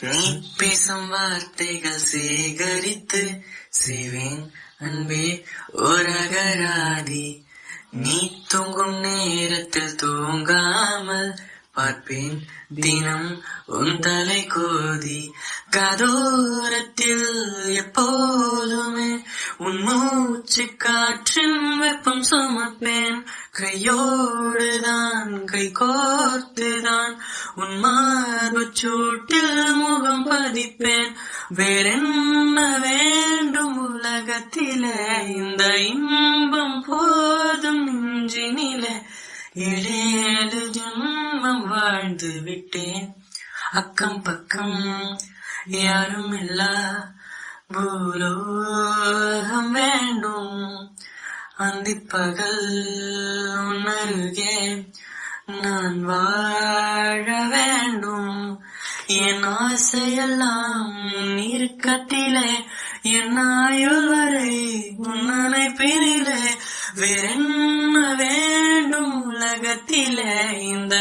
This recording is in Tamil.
நீ பேசும் வார்த்தைகள் சேகரித்து செய்வேன் அன்பே ஓரகராதி. நீ தூங்கும் நேரத்தில் தூங்காமல் பார்ப்பேன் தினம் உன் தலை கோதி. காதோரத்தில் எப்போதுமே உன் மூச்சு காற்றின் வெப்பம் சுமப்பேன். கையோடுதான் கை கோர்த்துதான் உன் மார்பு சூட்டில் முகம் பதிப்பேன். வேறென்ன வேண்டும் உலகத்திலே, இந்த இன்பம் போதும் நெஞ்சினிலே. 7 ஜென்மம் வாழ்ந்து விட்டேன், அக்கம் பக்கம் யாரும் இல்லா பூலோகம் வேண்டும். அந்திப்பகல் உன்னருகே நான் வாழ வேண்டும். என் ஆசையெல்லாம் இருக்கத்திலே, என் ஆயுள் வரை உன்னனை பிரிலே. வேறென்ன வேண்டும் உலகத்திலே, இந்த